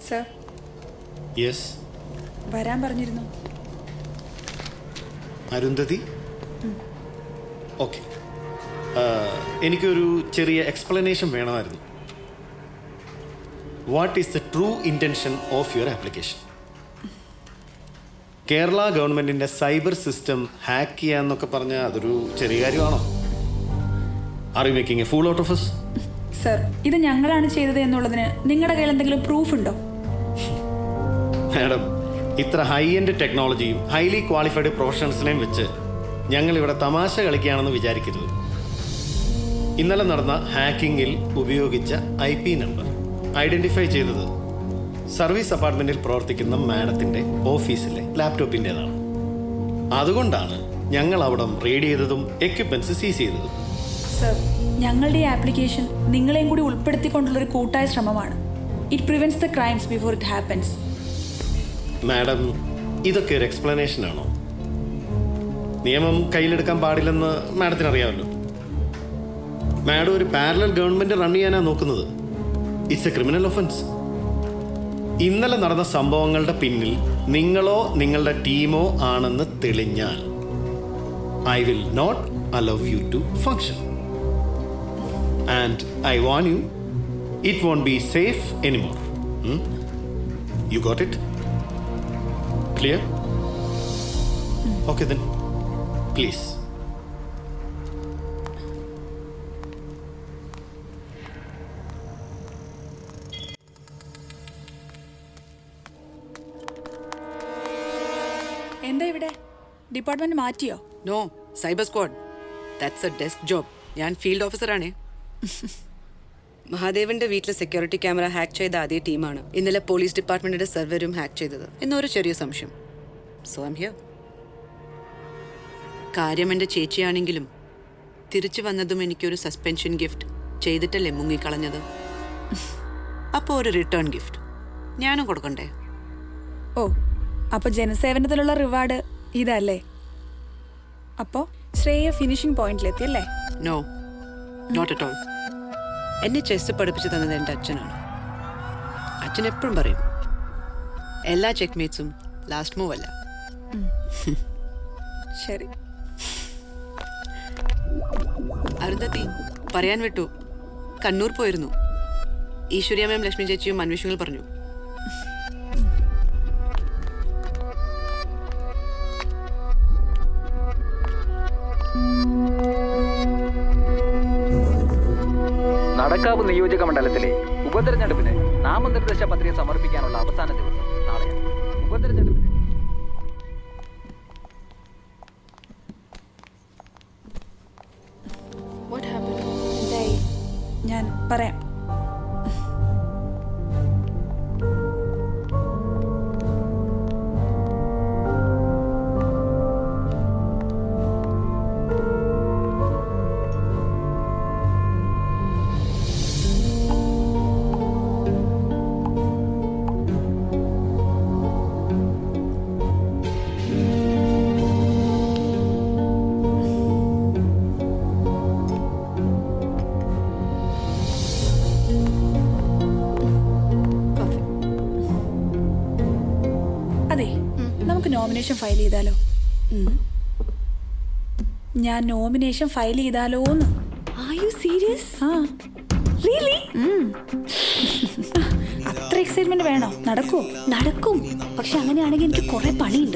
Sir. Yes. വരാൻ പറഞ്ഞിരുന്നു. Arundhati. Okay, എനിക്കൊരു ചെറിയ എക്സ്പ്ലനേഷൻ വേണമായിരുന്നു. What is the true intention of your application? Kerala ഗവൺമെൻറ്റിൻ്റെ സൈബർ സിസ്റ്റം ഹാക്ക് ചെയ്യാന്നൊക്കെ പറഞ്ഞാൽ അതൊരു ചെറിയ കാര്യമാണോ? Are you making A fool out of us? Sir, ഇത് ഞങ്ങളാണ് ചെയ്തത് എന്നുള്ളതിന് നിങ്ങളുടെ കയ്യിൽ എന്തെങ്കിലും പ്രൂഫ് ഉണ്ടോ? മാഡം, ഇത്ര ഹൈ എൻഡ് ടെക്നോളജിയും ഹൈലി ക്വാളിഫൈഡ് പ്രൊഫഷണൽസിനെയും വെച്ച് ഞങ്ങളിവിടെ തമാശ കളിക്കുകയാണെന്ന് വിചാരിക്കരുത്. ഇന്നലെ നടന്ന ഹാക്കിങ്ങിൽ ഉപയോഗിച്ച IP നമ്പർ ഐഡൻറ്റിഫൈ ചെയ്തത് സർവീസ് അപ്പാർട്ട്മെൻറ്റിൽ പ്രവർത്തിക്കുന്ന മാഡത്തിൻ്റെ ഓഫീസിലെ ലാപ്ടോപ്പിൻ്റേതാണ്. അതുകൊണ്ടാണ് ഞങ്ങൾ അവിടം റെയ്ഡ് ചെയ്തതും എക്യുപ്മെൻറ്റ്സ് സീസ് ചെയ്തതും. സർ, ഞങ്ങളുടെ ഈ ആപ്ലിക്കേഷൻ നിങ്ങളെയും കൂടി ഉൾപ്പെടുത്തിക്കൊണ്ടുള്ളൊരു കൂട്ടായ ശ്രമമാണ്. It prevents the crimes before it happens. Madam, ഇതൊക്കെ ഒരു എക്സ്പ്ലനേഷൻ ആണോ? നിയമം കയ്യിലെടുക്കാൻ പാടില്ലെന്ന് മാഡത്തിന് അറിയാമല്ലോ. മാഡം ഒരു പാരലൽ ഗവൺമെൻറ് റൺ ചെയ്യാനാണ് നോക്കുന്നത്. It's a criminal offence. ഇന്നലെ നടന്ന സംഭവങ്ങളുടെ പിന്നിൽ നിങ്ങളോ നിങ്ങളുടെ ടീമോ ആണെന്ന് തെളിഞ്ഞാൽ I will not allow you to function. And I warn you, it won't be safe anymore. You got it? Clear? Okay then, please. എന്താ ഇവിടെ? ഡിപ്പാർട്ട്മെന്റ് മാറ്റിയോ? No, cyber squad. That's a desk job. ഞാൻ field ഓഫീസറാണേ. മഹാദേവന്റെ വീട്ടിലെ security camera hack ചെയ്ത അതേ ടീമാണ് ഇന്നലെ പോലീസ് ഡിപ്പാർട്ട്മെന്റിന്റെ സെർവറും ഹാക്ക് ചെയ്തത് എന്നൊരു ചെറിയ സംശയം. So I am here. കാര്യം എൻ്റെ ചേച്ചിയാണെങ്കിലും തിരിച്ചു വന്നതും എനിക്കൊരു സസ്പെൻഷൻ ഗിഫ്റ്റ് ചെയ്തിട്ടല്ലേ മുങ്ങിക്കളഞ്ഞത്. അപ്പോൾ ഒരു റിട്ടേൺ ഗിഫ്റ്റ് ഞാനും കൊടുക്കണ്ടേ? ഓ, അപ്പൊ ജനസേവനത്തിലുള്ള റിവാർഡ് ഇതല്ലേ? അപ്പോ ശ്രേയ ഫിനിഷിംഗ് പോയിന്റിലെത്തിയല്ലേ? No, not at all. എന്നെ ചെസ് പഠിപ്പിച്ചു തന്നത് എൻ്റെ അച്ഛനാണ്. അച്ഛൻ എപ്പോഴും പറയും, എല്ലാ ചെക്ക്മേറ്റ്സും ലാസ്റ്റ് മൂവ് അല്ല. ശരി. അരുന്ധതി, പറയാൻ വിട്ടു, കണ്ണൂർ പോയിരുന്നു. ഈശ്വര്യാമ്മയും ലക്ഷ്മി ചേച്ചിയും അന്വേഷണങ്ങൾ പറഞ്ഞു. നടക്കാവ് നിയോജക മണ്ഡലത്തിലെ ഉപതെരഞ്ഞെടുപ്പിന് നാമനിർദ്ദേശ പത്രിക സമർപ്പിക്കാനുള്ള അവസാന ദിവസം നാളെയാണ്. ഉപതെരഞ്ഞെടുപ്പിന് ഞാൻ പറയാം. അതെ, നമുക്ക് നോമിനേഷൻ ഫയൽ ചെയ്താലോ? ഞാൻ നോമിനേഷൻ ഫയൽ ചെയ്താലോന്ന്. Are you serious? ആ, Really? അത്ര എക്സൈറ്റ്മെന്റ് വേണോ? നടക്കുമോ? നടക്കും. പക്ഷെ അങ്ങനെയാണെങ്കിൽ എനിക്ക് കുറെ പണിയുണ്ട്.